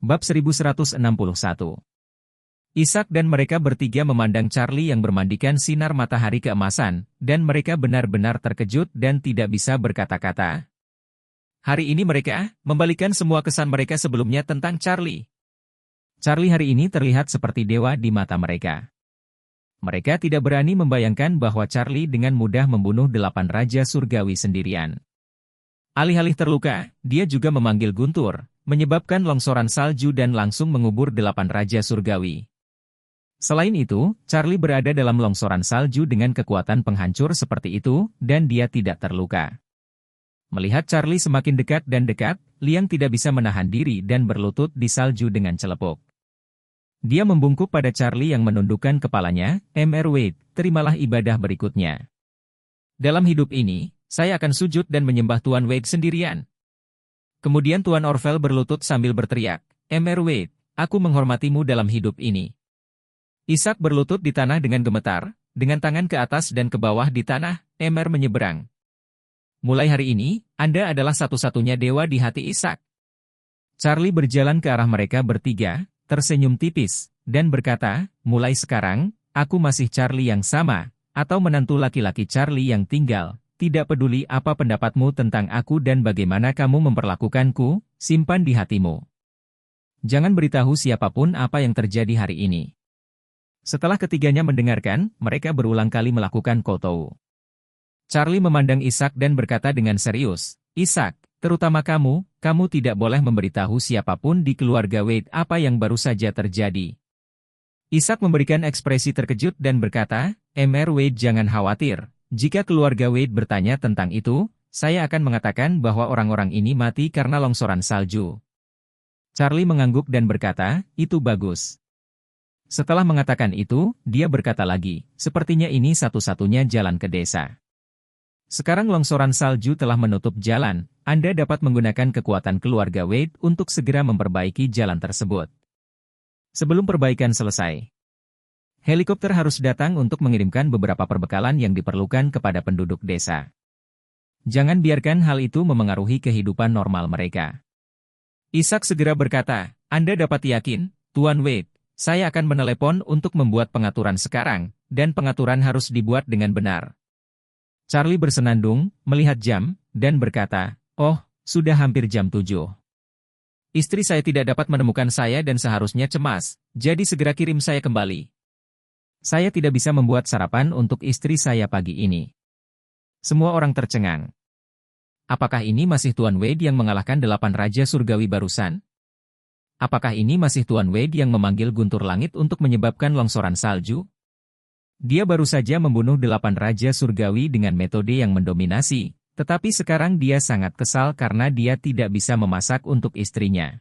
Bab 1161. Ishak dan mereka bertiga memandang Charlie yang bermandikan sinar matahari keemasan, dan mereka benar-benar terkejut dan tidak bisa berkata-kata. Hari ini mereka membalikan semua kesan mereka sebelumnya tentang Charlie. Charlie hari ini terlihat seperti dewa di mata mereka. Mereka tidak berani membayangkan bahwa Charlie dengan mudah membunuh 8 raja surgawi sendirian. Alih-alih terluka, dia juga memanggil guntur, menyebabkan longsoran salju dan langsung mengubur 8 raja surgawi. Selain itu, Charlie berada dalam longsoran salju dengan kekuatan penghancur seperti itu, dan dia tidak terluka. Melihat Charlie semakin dekat dan dekat, Liang tidak bisa menahan diri dan berlutut di salju dengan celepuk. Dia membungkuk pada Charlie yang menundukkan kepalanya, Mr. Wade, terimalah ibadah berikutnya. Dalam hidup ini, saya akan sujud dan menyembah Tuan Wade sendirian. Kemudian Tuan Orvel berlutut sambil berteriak, Mr. Wade, aku menghormatimu dalam hidup ini. Ishak berlutut di tanah dengan gemetar, dengan tangan ke atas dan ke bawah di tanah, Mr. menyeberang. Mulai hari ini, Anda adalah satu-satunya dewa di hati Ishak. Charlie berjalan ke arah mereka bertiga, tersenyum tipis, dan berkata, mulai sekarang, aku masih Charlie yang sama, atau menantu laki-laki Charlie yang tinggal. Tidak peduli apa pendapatmu tentang aku dan bagaimana kamu memperlakukanku, simpan di hatimu. Jangan beritahu siapapun apa yang terjadi hari ini. Setelah ketiganya mendengarkan, mereka berulang kali melakukan koutou. Charlie memandang Ishak dan berkata dengan serius, Ishak, terutama kamu tidak boleh memberitahu siapapun di keluarga Wade apa yang baru saja terjadi. Ishak memberikan ekspresi terkejut dan berkata, Mr. Wade jangan khawatir. Jika keluarga Wade bertanya tentang itu, saya akan mengatakan bahwa orang-orang ini mati karena longsoran salju. Charlie mengangguk dan berkata, itu bagus. Setelah mengatakan itu, dia berkata lagi, sepertinya ini satu-satunya jalan ke desa. Sekarang longsoran salju telah menutup jalan, Anda dapat menggunakan kekuatan keluarga Wade untuk segera memperbaiki jalan tersebut. Sebelum perbaikan selesai, helikopter harus datang untuk mengirimkan beberapa perbekalan yang diperlukan kepada penduduk desa. Jangan biarkan hal itu memengaruhi kehidupan normal mereka. Ishak segera berkata, Anda dapat yakin, Tuan Wade, saya akan menelepon untuk membuat pengaturan sekarang, dan pengaturan harus dibuat dengan benar. Charlie bersenandung, melihat jam, dan berkata, oh, sudah hampir jam 7. Istri saya tidak dapat menemukan saya dan seharusnya cemas, jadi segera kirim saya kembali. Saya tidak bisa membuat sarapan untuk istri saya pagi ini. Semua orang tercengang. Apakah ini masih Tuan Wade yang mengalahkan 8 Raja Surgawi barusan? Apakah ini masih Tuan Wade yang memanggil guntur langit untuk menyebabkan longsoran salju? Dia baru saja membunuh 8 Raja Surgawi dengan metode yang mendominasi, tetapi sekarang dia sangat kesal karena dia tidak bisa memasak untuk istrinya.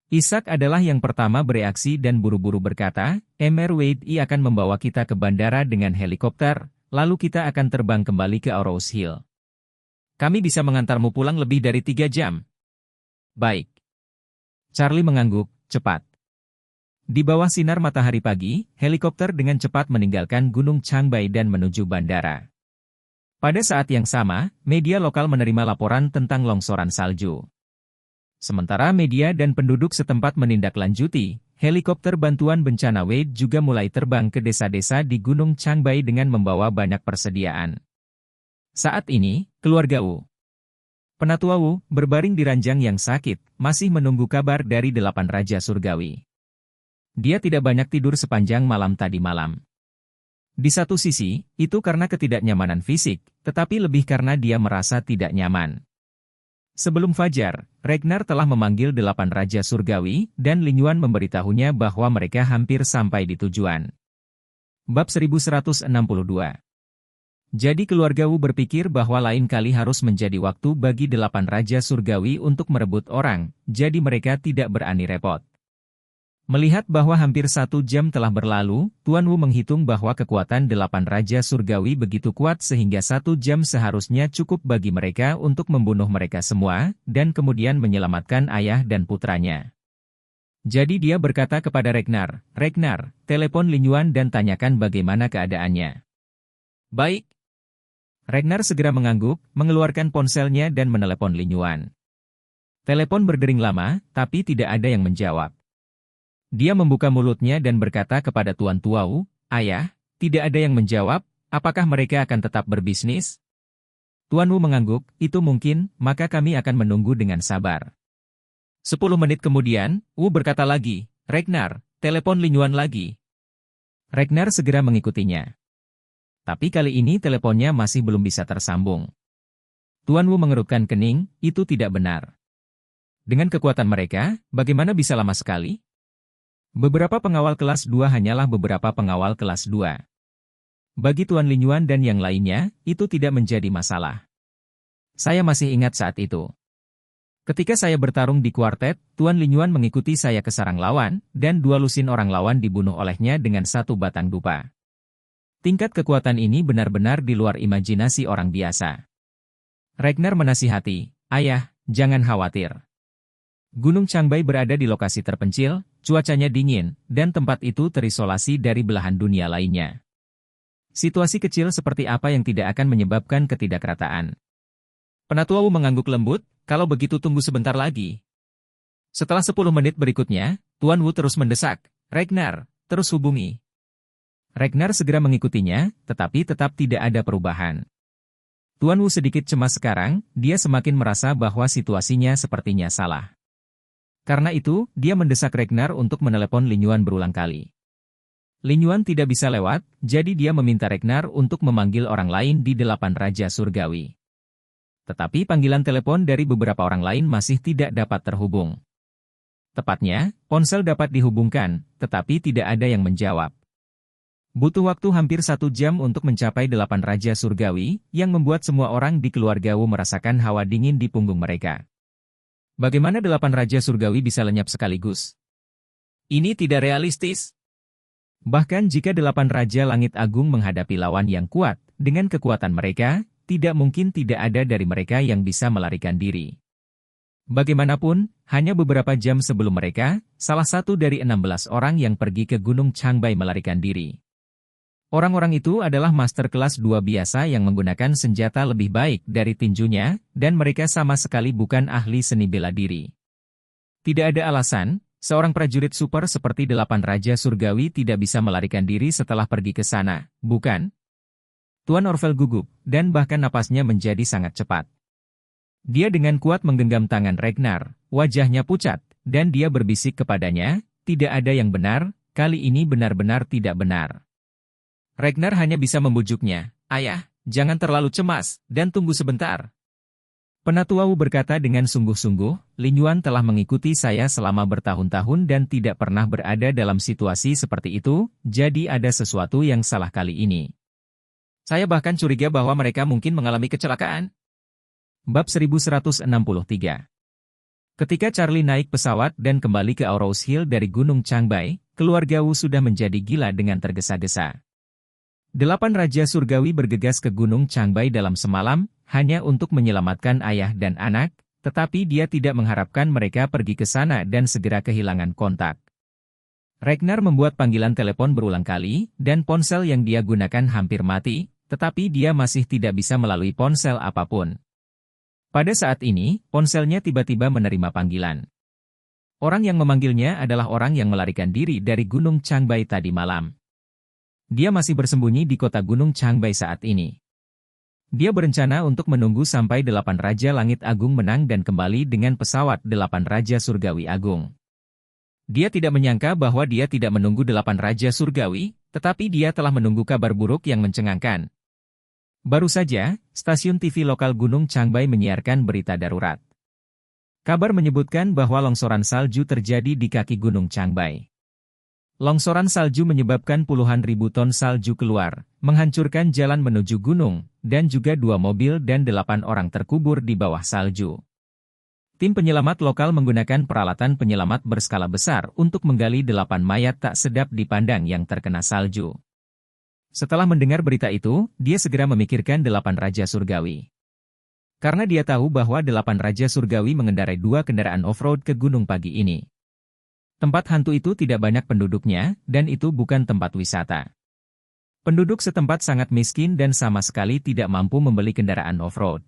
Ishak adalah yang pertama bereaksi dan buru-buru berkata, Mr. Wade akan membawa kita ke bandara dengan helikopter, lalu kita akan terbang kembali ke Arrows Hill. Kami bisa mengantarmu pulang lebih dari 3 jam. Baik. Charlie mengangguk, cepat. Di bawah sinar matahari pagi, helikopter dengan cepat meninggalkan Gunung Changbai dan menuju bandara. Pada saat yang sama, media lokal menerima laporan tentang longsoran salju. Sementara media dan penduduk setempat menindaklanjuti, helikopter bantuan bencana Wade juga mulai terbang ke desa-desa di Gunung Changbai dengan membawa banyak persediaan. Saat ini, keluarga Wu, Penatua Wu, berbaring di ranjang yang sakit, masih menunggu kabar dari 8 Raja Surgawi. Dia tidak banyak tidur sepanjang malam tadi malam. Di satu sisi, itu karena ketidaknyamanan fisik, tetapi lebih karena dia merasa tidak nyaman. Sebelum fajar, Ragnar telah memanggil 8 Raja Surgawi, dan Lin Yuan memberitahunya bahwa mereka hampir sampai di tujuan. Bab 1162. Jadi keluarga Wu berpikir bahwa lain kali harus menjadi waktu bagi 8 Raja Surgawi untuk merebut orang, jadi mereka tidak berani repot. Melihat bahwa hampir 1 jam telah berlalu, Tuan Wu menghitung bahwa kekuatan 8 Raja Surgawi begitu kuat sehingga 1 jam seharusnya cukup bagi mereka untuk membunuh mereka semua, dan kemudian menyelamatkan ayah dan putranya. Jadi dia berkata kepada Ragnar, Ragnar, telepon Lin Yuan dan tanyakan bagaimana keadaannya. Baik. Ragnar segera mengangguk, mengeluarkan ponselnya dan menelepon Lin Yuan. Telepon berdering lama, tapi tidak ada yang menjawab. Dia membuka mulutnya dan berkata kepada Tuan Tuau, "Ayah, tidak ada yang menjawab, apakah mereka akan tetap berbisnis?" Tuan Wu mengangguk, "Itu mungkin, maka kami akan menunggu dengan sabar." 10 menit kemudian, Wu berkata lagi, "Ragnar, telepon Lin Yuan lagi." Ragnar segera mengikutinya. Tapi kali ini teleponnya masih belum bisa tersambung. Tuan Wu mengerutkan kening, itu tidak benar. Dengan kekuatan mereka, bagaimana bisa lama sekali? Beberapa pengawal kelas 2 hanyalah beberapa pengawal kelas 2. Bagi Tuan Lin Yuan dan yang lainnya, itu tidak menjadi masalah. Saya masih ingat saat itu. Ketika saya bertarung di kuartet, Tuan Lin Yuan mengikuti saya ke sarang lawan, dan 2 lusin orang lawan dibunuh olehnya dengan 1 batang dupa. Tingkat kekuatan ini benar-benar di luar imajinasi orang biasa. Ragnar menasihati, "Ayah, jangan khawatir. Gunung Changbai berada di lokasi terpencil, cuacanya dingin, dan tempat itu terisolasi dari belahan dunia lainnya. Situasi kecil seperti apa yang tidak akan menyebabkan ketidakrataan?" Penatua Wu mengangguk lembut, "Kalau begitu tunggu sebentar lagi." Setelah 10 menit berikutnya, Tuan Wu terus mendesak, "Ragnar, terus hubungi." Ragnar segera mengikutinya, tetapi tetap tidak ada perubahan. Tuan Wu sedikit cemas sekarang, dia semakin merasa bahwa situasinya sepertinya salah. Karena itu, dia mendesak Ragnar untuk menelepon Lin Yuan berulang kali. Lin Yuan tidak bisa lewat, jadi dia meminta Ragnar untuk memanggil orang lain di 8 Raja Surgawi. Tetapi panggilan telepon dari beberapa orang lain masih tidak dapat terhubung. Tepatnya, ponsel dapat dihubungkan, tetapi tidak ada yang menjawab. Butuh waktu hampir 1 jam untuk mencapai 8 Raja Surgawi, yang membuat semua orang di keluarga Wu merasakan hawa dingin di punggung mereka. Bagaimana 8 Raja Surgawi bisa lenyap sekaligus? Ini tidak realistis. Bahkan jika 8 Raja Langit Agung menghadapi lawan yang kuat, dengan kekuatan mereka, tidak mungkin tidak ada dari mereka yang bisa melarikan diri. Bagaimanapun, hanya beberapa jam sebelum mereka, salah satu dari 16 orang yang pergi ke Gunung Changbai melarikan diri. Orang-orang itu adalah master kelas 2 biasa yang menggunakan senjata lebih baik dari tinjunya, dan mereka sama sekali bukan ahli seni bela diri. Tidak ada alasan, seorang prajurit super seperti 8 Raja Surgawi tidak bisa melarikan diri setelah pergi ke sana, bukan? Tuan Orvel gugup, dan bahkan napasnya menjadi sangat cepat. Dia dengan kuat menggenggam tangan Ragnar, wajahnya pucat, dan dia berbisik kepadanya, "Tidak ada yang benar, kali ini benar-benar tidak benar." Ragnar hanya bisa membujuknya, "Ayah, jangan terlalu cemas, dan tunggu sebentar." Penatua Wu berkata dengan sungguh-sungguh, "Lin Yuan telah mengikuti saya selama bertahun-tahun dan tidak pernah berada dalam situasi seperti itu, jadi ada sesuatu yang salah kali ini. Saya bahkan curiga bahwa mereka mungkin mengalami kecelakaan." Bab 1163. Ketika Charlie naik pesawat dan kembali ke Aurous Hill dari Gunung Changbai, keluarga Wu sudah menjadi gila dengan tergesa-gesa. 8 Raja Surgawi bergegas ke Gunung Changbai dalam semalam, hanya untuk menyelamatkan ayah dan anak, tetapi dia tidak mengharapkan mereka pergi ke sana dan segera kehilangan kontak. Ragnar membuat panggilan telepon berulang kali, dan ponsel yang dia gunakan hampir mati, tetapi dia masih tidak bisa melalui ponsel apapun. Pada saat ini, ponselnya tiba-tiba menerima panggilan. Orang yang memanggilnya adalah orang yang melarikan diri dari Gunung Changbai tadi malam. Dia masih bersembunyi di kota Gunung Changbai saat ini. Dia berencana untuk menunggu sampai 8 Raja Langit Agung menang dan kembali dengan pesawat 8 Raja Surgawi Agung. Dia tidak menyangka bahwa dia tidak menunggu 8 Raja Surgawi, tetapi dia telah menunggu kabar buruk yang mencengangkan. Baru saja, stasiun TV lokal Gunung Changbai menyiarkan berita darurat. Kabar menyebutkan bahwa longsoran salju terjadi di kaki Gunung Changbai. Longsoran salju menyebabkan puluhan ribu ton salju keluar, menghancurkan jalan menuju gunung, dan juga 2 mobil dan 8 orang terkubur di bawah salju. Tim penyelamat lokal menggunakan peralatan penyelamat berskala besar untuk menggali 8 mayat tak sedap dipandang yang terkena salju. Setelah mendengar berita itu, dia segera memikirkan 8 Raja Surgawi. Karena dia tahu bahwa 8 Raja Surgawi mengendarai 2 kendaraan off-road ke gunung pagi ini. Tempat hantu itu tidak banyak penduduknya, dan itu bukan tempat wisata. Penduduk setempat sangat miskin dan sama sekali tidak mampu membeli kendaraan off-road.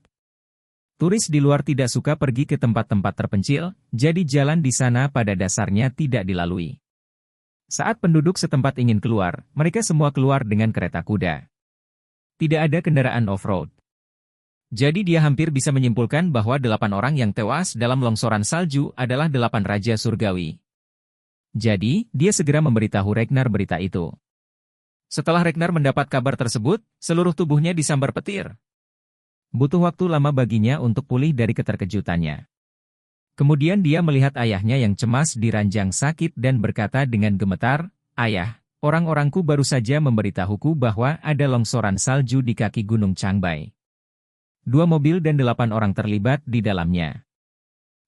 Turis di luar tidak suka pergi ke tempat-tempat terpencil, jadi jalan di sana pada dasarnya tidak dilalui. Saat penduduk setempat ingin keluar, mereka semua keluar dengan kereta kuda. Tidak ada kendaraan off-road. Jadi dia hampir bisa menyimpulkan bahwa 8 orang yang tewas dalam longsoran salju adalah 8 raja surgawi. Jadi, dia segera memberitahu Ragnar berita itu. Setelah Ragnar mendapat kabar tersebut, seluruh tubuhnya disambar petir. Butuh waktu lama baginya untuk pulih dari keterkejutannya. Kemudian dia melihat ayahnya yang cemas di ranjang sakit dan berkata dengan gemetar, "Ayah, orang-orangku baru saja memberitahuku bahwa ada longsoran salju di kaki Gunung Changbai. 2 mobil dan 8 orang terlibat di dalamnya.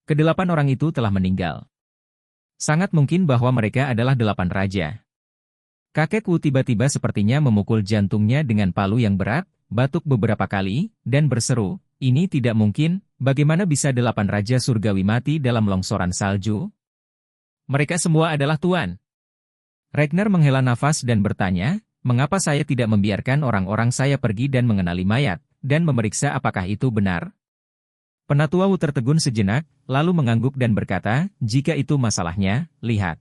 Ke-8 orang itu telah meninggal. Sangat mungkin bahwa mereka adalah 8 raja." Kakekku tiba-tiba sepertinya memukul jantungnya dengan palu yang berat, batuk beberapa kali, dan berseru, "Ini tidak mungkin, bagaimana bisa 8 raja surgawi mati dalam longsoran salju? Mereka semua adalah tuan." Ragnar menghela nafas dan bertanya, "Mengapa saya tidak membiarkan orang-orang saya pergi dan mengenali mayat, dan memeriksa apakah itu benar?" Penatua Wu tertegun sejenak, lalu mengangguk dan berkata, "Jika itu masalahnya, lihat."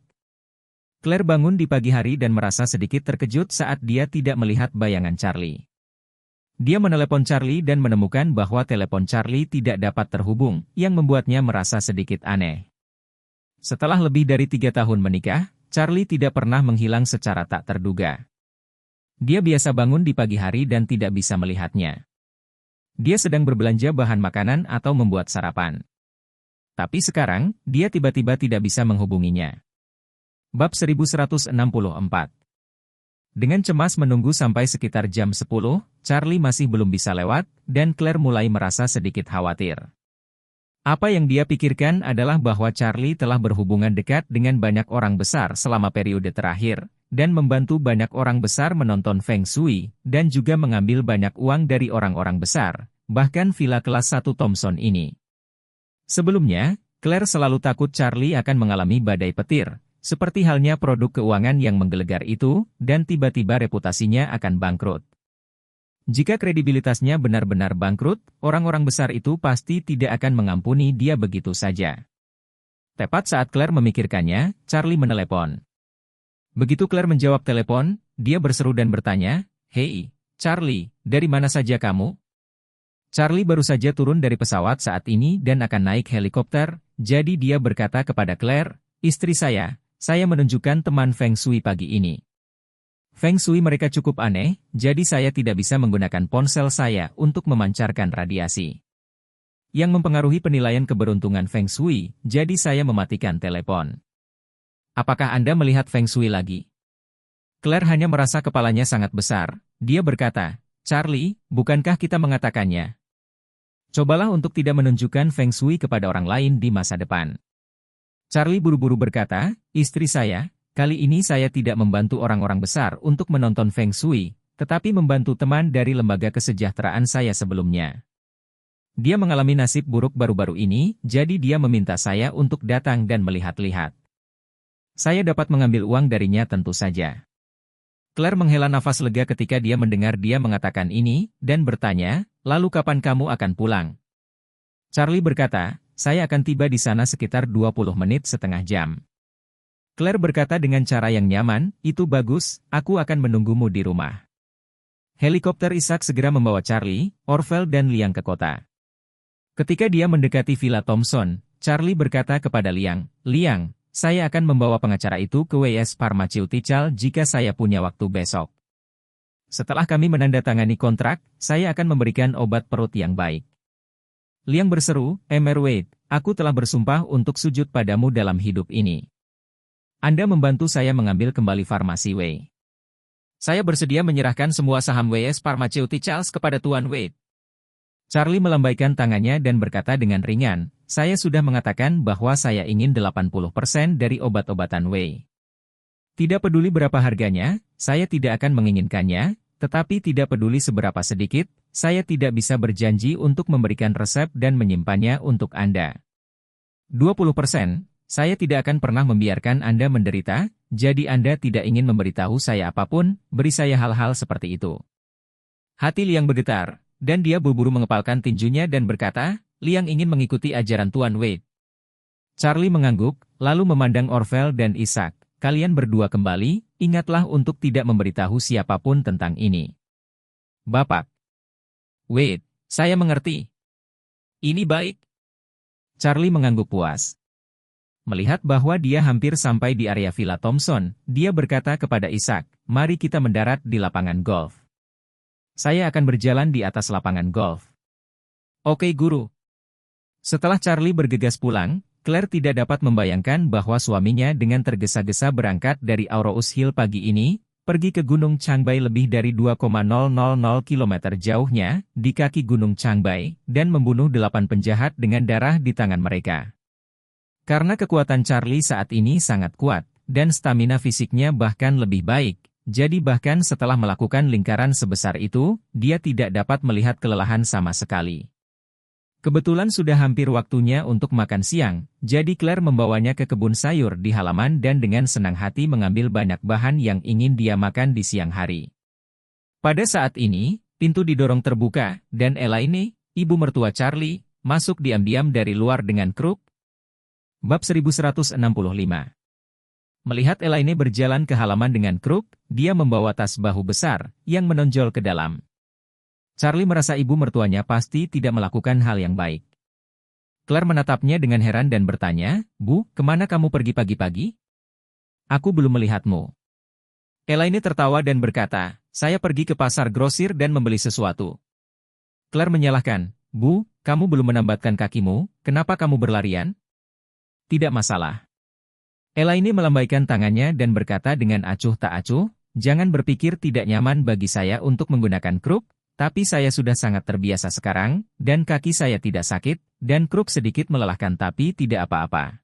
Claire bangun di pagi hari dan merasa sedikit terkejut saat dia tidak melihat bayangan Charlie. Dia menelepon Charlie dan menemukan bahwa telepon Charlie tidak dapat terhubung, yang membuatnya merasa sedikit aneh. Setelah lebih dari 3 tahun menikah, Charlie tidak pernah menghilang secara tak terduga. Dia biasa bangun di pagi hari dan tidak bisa melihatnya. Dia sedang berbelanja bahan makanan atau membuat sarapan. Tapi sekarang, dia tiba-tiba tidak bisa menghubunginya. Bab 1164. Dengan cemas menunggu sampai sekitar jam 10, Charlie masih belum bisa lewat, dan Claire mulai merasa sedikit khawatir. Apa yang dia pikirkan adalah bahwa Charlie telah berhubungan dekat dengan banyak orang besar selama periode terakhir, dan membantu banyak orang besar menonton Feng Shui, dan juga mengambil banyak uang dari orang-orang besar, bahkan villa kelas 1 Thompson ini. Sebelumnya, Claire selalu takut Charlie akan mengalami badai petir, seperti halnya produk keuangan yang menggelegar itu, dan tiba-tiba reputasinya akan bangkrut. Jika kredibilitasnya benar-benar bangkrut, orang-orang besar itu pasti tidak akan mengampuni dia begitu saja. Tepat saat Claire memikirkannya, Charlie menelepon. Begitu Claire menjawab telepon, dia berseru dan bertanya, "Hei, Charlie, dari mana saja kamu?" Charlie baru saja turun dari pesawat saat ini dan akan naik helikopter, jadi dia berkata kepada Claire, "Istri saya menunjukkan teman Feng Shui pagi ini. Feng Shui mereka cukup aneh, jadi saya tidak bisa menggunakan ponsel saya untuk memancarkan radiasi. Yang mempengaruhi penilaian keberuntungan Feng Shui, jadi saya mematikan telepon. Apakah Anda melihat Feng Shui lagi?" Claire hanya merasa kepalanya sangat besar. Dia berkata, "Charlie, bukankah kita mengatakannya? Cobalah untuk tidak menunjukkan Feng Shui kepada orang lain di masa depan." Charlie buru-buru berkata, "Istri saya, kali ini saya tidak membantu orang-orang besar untuk menonton Feng Shui, tetapi membantu teman dari lembaga kesejahteraan saya sebelumnya. Dia mengalami nasib buruk baru-baru ini, jadi dia meminta saya untuk datang dan melihat-lihat. Saya dapat mengambil uang darinya tentu saja." Claire menghela nafas lega ketika dia mendengar dia mengatakan ini, dan bertanya, "Lalu kapan kamu akan pulang?" Charlie berkata, "Saya akan tiba di sana sekitar 20 menit setengah jam." Claire berkata dengan cara yang nyaman, "Itu bagus, aku akan menunggumu di rumah." Helikopter Isaac segera membawa Charlie, Orville dan Liang ke kota. Ketika dia mendekati Villa Thompson, Charlie berkata kepada Liang, "Liang, saya akan membawa pengacara itu ke WS Pharmaceutical jika saya punya waktu besok. Setelah kami menandatangani kontrak, saya akan memberikan obat perut yang baik." Liang berseru, "Mr. Wade, aku telah bersumpah untuk sujud padamu dalam hidup ini. Anda membantu saya mengambil kembali farmasi Wei. Saya bersedia menyerahkan semua saham WS Pharmaceuticals kepada Tuan Wade." Charlie melambaikan tangannya dan berkata dengan ringan, "Saya sudah mengatakan bahwa saya ingin 80% dari obat-obatan Wei. Tidak peduli berapa harganya, saya tidak akan menginginkannya, tetapi tidak peduli seberapa sedikit, saya tidak bisa berjanji untuk memberikan resep dan menyimpannya untuk Anda. 20%, saya tidak akan pernah membiarkan Anda menderita, jadi Anda tidak ingin memberitahu saya apapun, beri saya hal-hal seperti itu." Hati Liang bergetar. dan dia buru-buru mengepalkan tinjunya dan berkata, Liang ingin mengikuti ajaran Tuan Wade. Charlie mengangguk, lalu memandang Orville dan Isaac. Kalian berdua kembali, ingatlah untuk tidak memberitahu siapapun tentang ini. Bapak. Wade, saya mengerti. Ini baik. Charlie mengangguk puas. Melihat bahwa dia hampir sampai di area Villa Thompson, dia berkata kepada Isaac, mari kita mendarat di lapangan golf. Saya akan berjalan di atas lapangan golf. Oke guru. Setelah Charlie bergegas pulang, Claire tidak dapat membayangkan bahwa suaminya dengan tergesa-gesa berangkat dari Aurous Hill pagi ini, pergi ke Gunung Changbai lebih dari 2,000 km jauhnya, di kaki Gunung Changbai, dan membunuh 8 penjahat dengan darah di tangan mereka. Karena kekuatan Charlie saat ini sangat kuat, dan stamina fisiknya bahkan lebih baik, jadi bahkan setelah melakukan lingkaran sebesar itu, dia tidak dapat melihat kelelahan sama sekali. Kebetulan sudah hampir waktunya untuk makan siang, jadi Claire membawanya ke kebun sayur di halaman dan dengan senang hati mengambil banyak bahan yang ingin dia makan di siang hari. Pada saat ini, pintu didorong terbuka, dan Elaine, ibu mertua Charlie, masuk diam-diam dari luar dengan kruk. Bab 1165. Melihat Elaine berjalan ke halaman dengan kruk, dia membawa tas bahu besar, yang menonjol ke dalam. Charlie merasa ibu mertuanya pasti tidak melakukan hal yang baik. Claire menatapnya dengan heran dan bertanya, Bu, kemana kamu pergi pagi-pagi? Aku belum melihatmu. Elaine tertawa dan berkata, saya pergi ke pasar grosir dan membeli sesuatu. Claire menyalahkan, Bu, kamu belum menambatkan kakimu, kenapa kamu berlarian? Tidak masalah. Elaine melambaikan tangannya dan berkata dengan acuh tak acuh, jangan berpikir tidak nyaman bagi saya untuk menggunakan kruk, tapi saya sudah sangat terbiasa sekarang, dan kaki saya tidak sakit, dan kruk sedikit melelahkan tapi tidak apa-apa.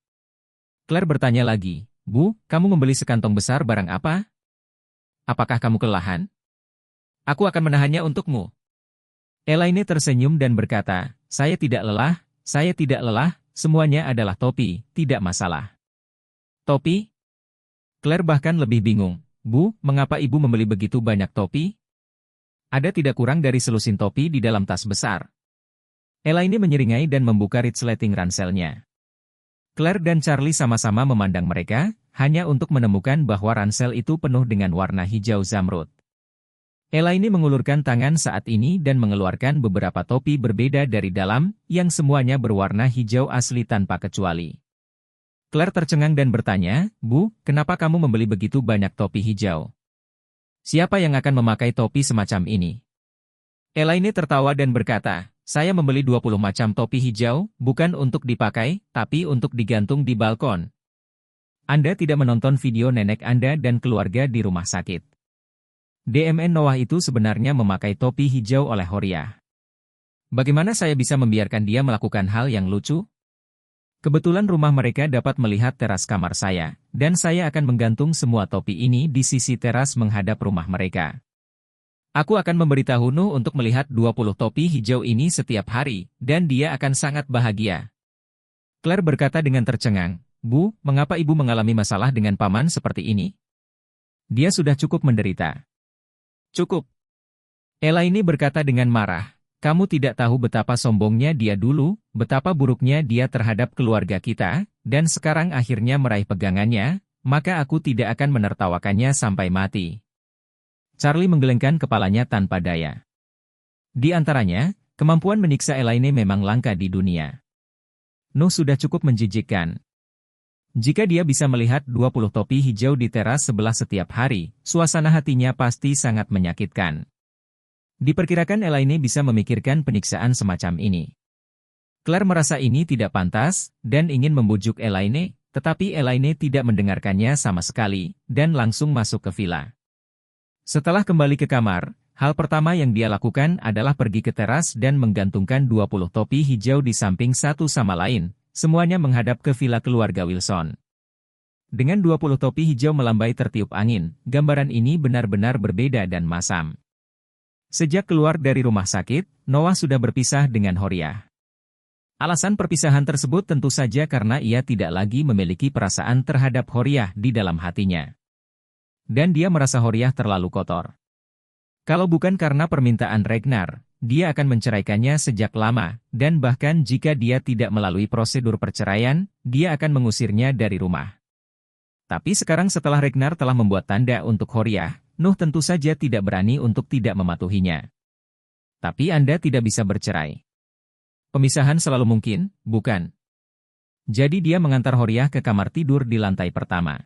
Claire bertanya lagi, Bu, kamu membeli sekantong besar barang apa? Apakah kamu kelelahan? Aku akan menahannya untukmu. Elaine tersenyum dan berkata, saya tidak lelah, semuanya adalah topi, tidak masalah. Topi? Claire bahkan lebih bingung. Bu, mengapa ibu membeli begitu banyak topi? Ada tidak kurang dari selusin topi di dalam tas besar. Elaine menyeringai dan membuka resleting ranselnya. Claire dan Charlie sama-sama memandang mereka, hanya untuk menemukan bahwa ransel itu penuh dengan warna hijau zamrud. Elaine mengulurkan tangan saat ini dan mengeluarkan beberapa topi berbeda dari dalam, yang semuanya berwarna hijau asli tanpa kecuali. Claire tercengang dan bertanya, Bu, kenapa kamu membeli begitu banyak topi hijau? Siapa yang akan memakai topi semacam ini? Elaine tertawa dan berkata, saya membeli 20 macam topi hijau, bukan untuk dipakai, tapi untuk digantung di balkon. Anda tidak menonton video nenek Anda dan keluarga di rumah sakit. DMN Noah itu sebenarnya memakai topi hijau oleh Horia. Bagaimana saya bisa membiarkan dia melakukan hal yang lucu? Kebetulan rumah mereka dapat melihat teras kamar saya, dan saya akan menggantung semua topi ini di sisi teras menghadap rumah mereka. Aku akan memberitahu Nuh untuk melihat 20 topi hijau ini setiap hari, dan dia akan sangat bahagia. Claire berkata dengan tercengang, Bu, mengapa ibu mengalami masalah dengan paman seperti ini? Dia sudah cukup menderita. Cukup. Elaine berkata dengan marah, kamu tidak tahu betapa sombongnya dia dulu, betapa buruknya dia terhadap keluarga kita, dan sekarang akhirnya meraih pegangannya, maka aku tidak akan menertawakannya sampai mati. Charlie menggelengkan kepalanya tanpa daya. Di antaranya, kemampuan menyiksa Elaine memang langka di dunia. Nuh sudah cukup menjijikkan. Jika dia bisa melihat 20 topi hijau di teras sebelah setiap hari, suasana hatinya pasti sangat menyakitkan. Diperkirakan Elaine bisa memikirkan penyiksaan semacam ini. Claire merasa ini tidak pantas, dan ingin membujuk Elaine, tetapi Elaine tidak mendengarkannya sama sekali, dan langsung masuk ke villa. Setelah kembali ke kamar, hal pertama yang dia lakukan adalah pergi ke teras dan menggantungkan 20 topi hijau di samping satu sama lain, semuanya menghadap ke villa keluarga Wilson. Dengan 20 topi hijau melambai tertiup angin, gambaran ini benar-benar berbeda dan masam. Sejak keluar dari rumah sakit, Noah sudah berpisah dengan Horia. Alasan perpisahan tersebut tentu saja karena ia tidak lagi memiliki perasaan terhadap Horia di dalam hatinya. Dan dia merasa Horia terlalu kotor. Kalau bukan karena permintaan Ragnar, dia akan menceraikannya sejak lama, dan bahkan jika dia tidak melalui prosedur perceraian, dia akan mengusirnya dari rumah. Tapi sekarang setelah Ragnar telah membuat tanda untuk Horiah, Nuh tentu saja tidak berani untuk tidak mematuhinya. Tapi Anda tidak bisa bercerai. Pemisahan selalu mungkin, bukan? Jadi dia mengantar Horiah ke kamar tidur di lantai pertama.